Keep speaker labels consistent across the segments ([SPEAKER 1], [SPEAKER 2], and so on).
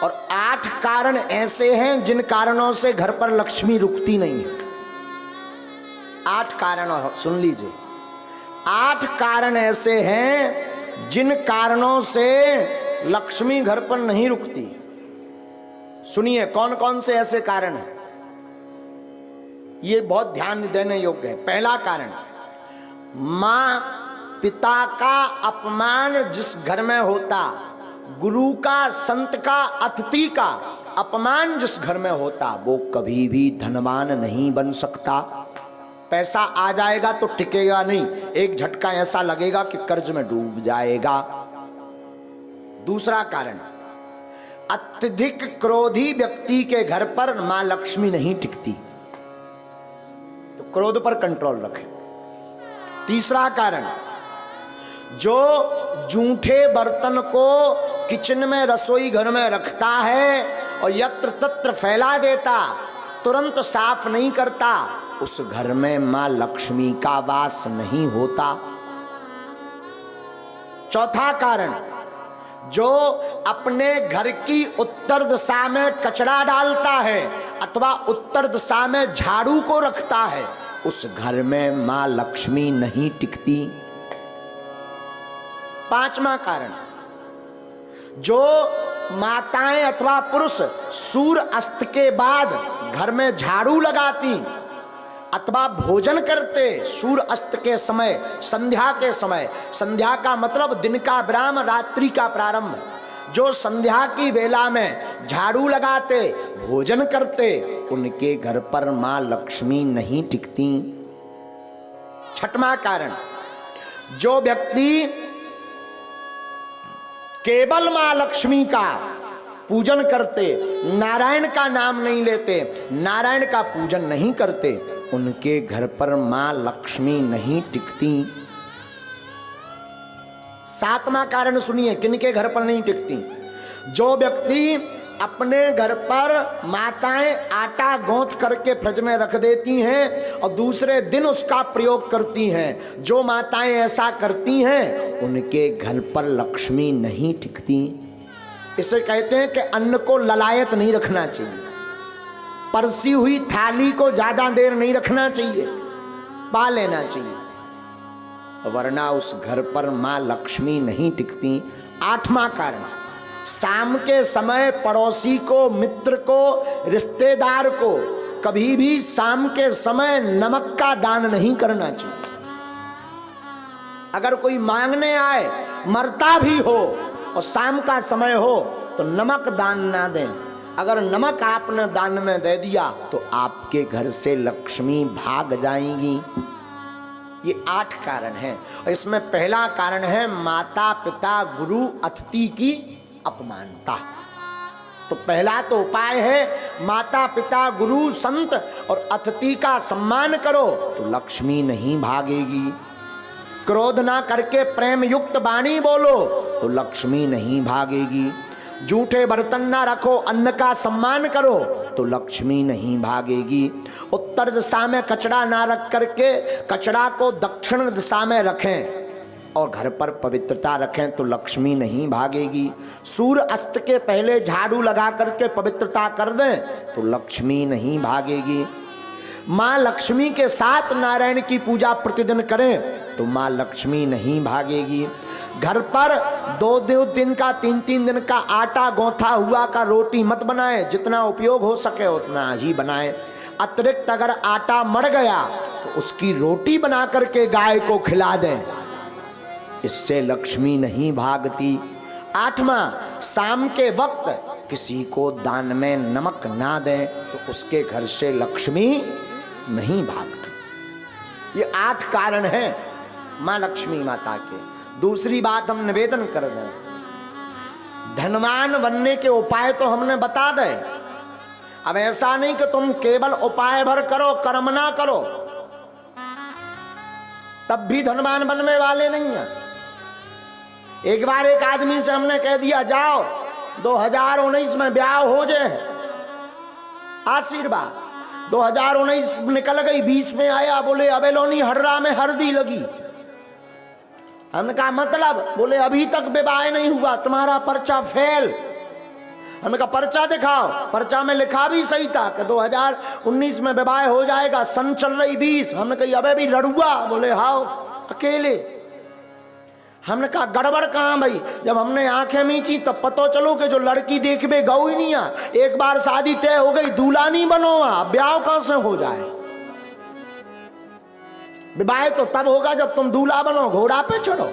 [SPEAKER 1] और 8 कारण ऐसे हैं जिन कारणों से घर पर लक्ष्मी रुकती नहीं है। 8 कारण सुन लीजिए। 8 कारण ऐसे हैं जिन कारणों से लक्ष्मी घर पर नहीं रुकती। सुनिए कौन कौन से ऐसे कारण हैं, ये बहुत ध्यान देने योग्य है। पहला कारण, मां पिता का अपमान जिस घर में होता, गुरु का, संत का, अतिथि का अपमान जिस घर में होता, वो कभी भी धनवान नहीं बन सकता। पैसा आ जाएगा तो टिकेगा नहीं, एक झटका ऐसा लगेगा कि कर्ज में डूब जाएगा। दूसरा कारण, अत्यधिक क्रोधी व्यक्ति के घर पर मां लक्ष्मी नहीं टिकती, तो क्रोध पर कंट्रोल रखें। तीसरा कारण, जो जूठे बर्तन को किचन में, रसोई घर में रखता है और यत्र तत्र फैला देता, तुरंत साफ नहीं करता, उस घर में मां लक्ष्मी का वास नहीं होता। चौथा कारण, जो अपने घर की उत्तर दिशा में कचरा डालता है अथवा उत्तर दिशा में झाड़ू को रखता है, उस घर में मां लक्ष्मी नहीं टिकती। पांचवा कारण, जो माताएं अथवा पुरुष सूर्य अस्त के बाद घर में झाड़ू लगाती अथवा भोजन करते सूर्य अस्त के समय, संध्या के समय, संध्या का मतलब दिन का विराम, रात्रि का प्रारंभ, जो संध्या की वेला में झाड़ू लगाते, भोजन करते, उनके घर पर मां लक्ष्मी नहीं टिकती। छठवां कारण, जो व्यक्ति केवल मां लक्ष्मी का पूजन करते, नारायण का नाम नहीं लेते, नारायण का पूजन नहीं करते, उनके घर पर मां लक्ष्मी नहीं टिकती। सातवां कारण सुनिए, किनके घर पर नहीं टिकती, जो व्यक्ति अपने घर पर माताएं आटा गूंथ करके फ्रिज में रख देती हैं और दूसरे दिन उसका प्रयोग करती हैं, जो माताएं ऐसा करती हैं उनके घर पर लक्ष्मी नहीं टिकती। इसे कहते हैं कि अन्न को ललायत नहीं रखना चाहिए, परसी हुई थाली को ज्यादा देर नहीं रखना चाहिए, पा लेना चाहिए, वरना उस घर पर मां लक्ष्मी नहीं टिकती। आठवां कारण, शाम के समय पड़ोसी को, मित्र को, रिश्तेदार को कभी भी शाम के समय नमक का दान नहीं करना चाहिए। अगर कोई मांगने आए, मरता भी हो और शाम का समय हो, तो नमक दान ना दें। अगर नमक आपने दान में दे दिया तो आपके घर से लक्ष्मी भाग जाएंगी। ये 8 कारण हैं और इसमें पहला कारण है माता पिता गुरु अतिथि की अपमानता। तो पहला तो उपाय है माता पिता गुरु संत और अतिथि का सम्मान करो तो लक्ष्मी नहीं भागेगी। क्रोध ना करके प्रेम युक्त वाणी बोलो तो लक्ष्मी नहीं भागेगी। जूठे बर्तन ना रखो, अन्न का सम्मान करो तो लक्ष्मी नहीं भागेगी। उत्तर दिशा में कचरा ना रख करके कचरा को दक्षिण दिशा में रखें और घर पर पवित्रता रखें तो लक्ष्मी नहीं भागेगी। सूर्य अस्त के पहले झाड़ू लगा करके पवित्रता कर दें तो लक्ष्मी नहीं भागेगी। माँ लक्ष्मी के साथ नारायण की पूजा प्रतिदिन करें तो माँ लक्ष्मी नहीं भागेगी। घर पर 2-2 दिन का 3-3 दिन का आटा गौथा हुआ का रोटी मत बनाएं, जितना उपयोग हो सके उतना ही बनाएं। अतिरिक्त अगर आटा मर गया तो उसकी रोटी बना करके गाय को खिला दें, इससे लक्ष्मी नहीं भागती। 8वां, शाम के वक्त किसी को दान में नमक ना दें तो उसके घर से लक्ष्मी नहीं भागती। ये 8 कारण हैं माँ लक्ष्मी माता के। दूसरी बात हम निवेदन कर दें, धनवान बनने के उपाय तो हमने बता दे। अब ऐसा नहीं कि तुम केवल उपाय भर करो, कर्म ना करो, तब भी धनवान बनने वाले नहीं है। एक बार एक आदमी से हमने कह दिया जाओ 2019 में ब्याह हो जाए, आशीर्वाद। 2019 निकल गई, 20 में आया, बोले अबेलोनी हर्रा में हल्दी लगी। हमने कहा मतलब? बोले अभी तक विवाह नहीं हुआ, तुम्हारा पर्चा फेल। हमने कहा पर्चा दिखाओ। पर्चा में लिखा भी सही था कि 2019 में विवाह हो जाएगा, सन चल रही 20। हमने कहा अबे भी लड़ुआ, बोले हाओ अकेले। हमने कहा गड़बड़ कहाँ भाई? जब हमने आंखें मीची तब पता चलो कि जो लड़की देखबे गौ ही नहीं आ। एक बार शादी तय हो गई, दूल्हा नहीं बनो, ब्याह कहां से हो जाए? विवाह तो तब होगा जब तुम दूल्हा बनो, घोड़ा पे चढ़ो।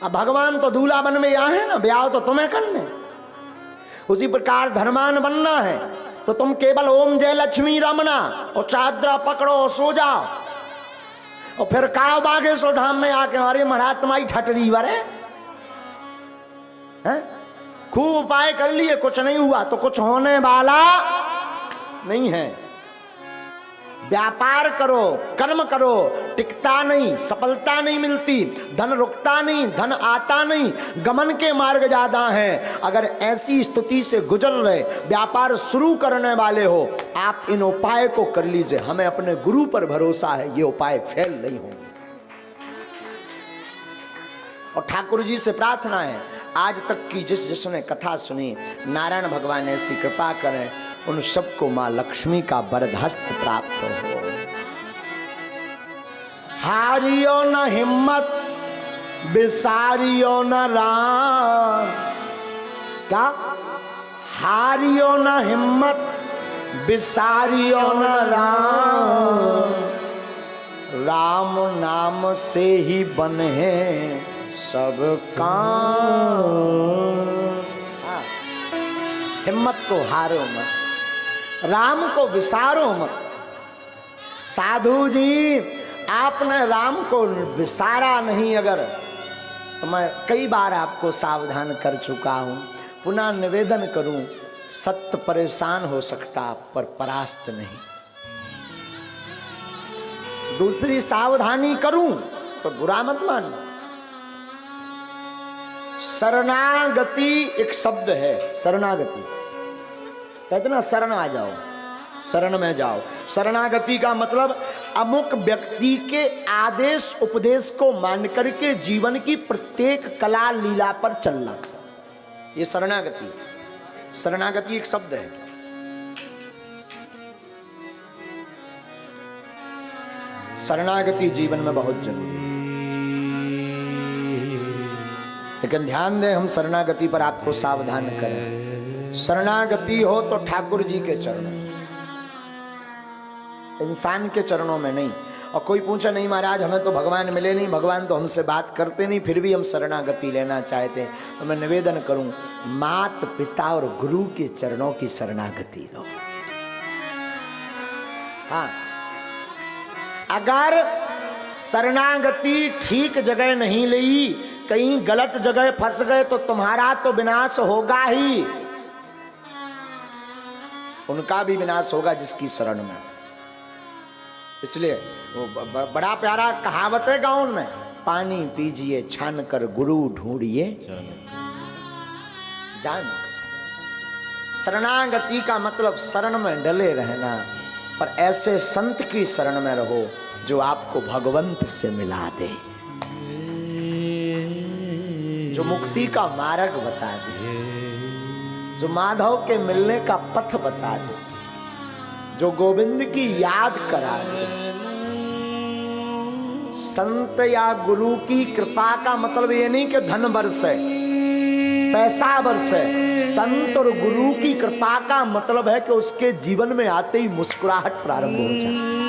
[SPEAKER 1] अब भगवान तो दूल्हा बन में यहाँ है ना, ब्याह तो तुम्हें करने। उसी प्रकार धर्मान बनना है तो तुम केवल ओम जय लक्ष्मी रमना और चादरा पकड़ो और सो जाओ। और फिर काव बागेश्वर धाम में आके हमारे महाराज तुम्हारी ठटरी वरे हैं, खूब उपाय कर लिए, कुछ नहीं हुआ तो कुछ होने वाला नहीं है। व्यापार करो, कर्म करो, टिकता नहीं, सफलता नहीं मिलती, धन रुकता नहीं, धन आता नहीं, गमन के मार्ग ज्यादा हैं। अगर ऐसी स्थिति से गुजर रहे, व्यापार शुरू करने वाले हो, आप इन उपाय को कर लीजिए। हमें अपने गुरु पर भरोसा है, ये उपाय फेल नहीं होंगे। और ठाकुर जी से प्रार्थना है, आज तक की जिसने कथा सुनी, नारायण भगवान ऐसी कृपा करें उन सबको मां लक्ष्मी का वरदहस्त प्राप्त हो। हारियो न हिम्मत, बिसारियो न राम। क्या? हारियो न हिम्मत, बिसारियो न राम। राम नाम से ही बने सब काम। हिम्मत को हारो मत, राम को विसारो मत। साधु जी आपने राम को विसारा नहीं अगर, तो मैं कई बार आपको सावधान कर चुका हूं, पुनः निवेदन करूं, सत्य परेशान हो सकता पर परास्त नहीं। दूसरी सावधानी करूं तो बुरा मत मानना। शरणागति एक शब्द है, शरणागति कहते ना, शरण आ जाओ, शरण में जाओ। शरणागति का मतलब अमुक व्यक्ति के आदेश उपदेश को मान करके जीवन की प्रत्येक कला लीला पर चलना, ये शरणागति। शरणागति एक शब्द है। शरणागति जीवन में बहुत जरूरी है, लेकिन ध्यान दें हम शरणागति पर आपको सावधान करें। शरणागति हो तो ठाकुर जी के चरणों, इंसान के चरणों में नहीं। और कोई पूछे नहीं महाराज हमें तो भगवान मिले नहीं, भगवान तो हमसे बात करते नहीं, फिर भी हम शरणागति लेना चाहते हैं, तो मैं निवेदन करूं, मात पिता और गुरु के चरणों की शरणागति लो। हाँ, अगर शरणागति ठीक जगह नहीं ली, कहीं गलत जगह फंस गए तो तुम्हारा तो विनाश होगा ही, उनका भी विनाश होगा जिसकी शरण में। इसलिए वो बड़ा प्यारा कहावत है गाँव में, पानी पीजिए छान कर गुरु ढूंढिए जान। शरणागति का मतलब शरण में डले रहना, पर ऐसे संत की शरण में रहो जो आपको भगवंत से मिला दे, जो मुक्ति का मार्ग बता दे, जो माधव के मिलने का पथ बता दे, जो गोविंद की याद करा दे। संत या गुरु की कृपा का मतलब ये नहीं कि धन बरसे, पैसा बरसे। संत और गुरु की कृपा का मतलब है कि उसके जीवन में आते ही मुस्कुराहट प्रारंभ हो जाए।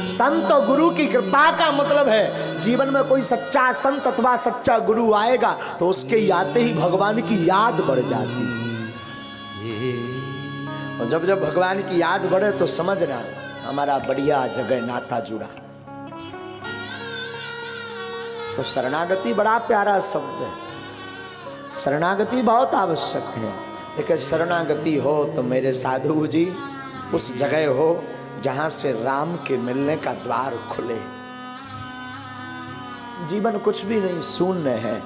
[SPEAKER 1] संत और गुरु की कृपा का मतलब है जीवन में कोई सच्चा संत अथवा सच्चा गुरु आएगा तो उसके आते ही भगवान की याद बढ़ जाती। और जब जब भगवान की याद बढ़े तो समझना हमारा बढ़िया जगह नाता जुड़ा। तो शरणागति बड़ा प्यारा शब्द है, शरणागति बहुत आवश्यक है। लेकिन शरणागति हो तो मेरे साधु जी उस जगह हो जहां से राम के मिलने का द्वार खुले। जीवन कुछ भी नहीं, शून्य है।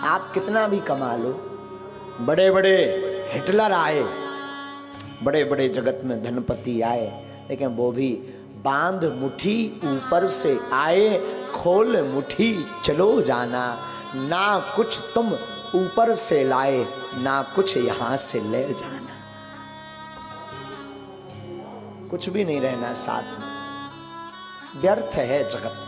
[SPEAKER 1] आप कितना भी कमा लो, बड़े बड़े हिटलर आए, बड़े बड़े जगत में धनपति आए, लेकिन वो भी बांध मुट्ठी ऊपर से आए, खोल मुट्ठी चलो जाना। ना कुछ तुम ऊपर से लाए, ना कुछ यहां से ले जाना। कुछ भी नहीं रहना साथ में, व्यर्थ है जगत।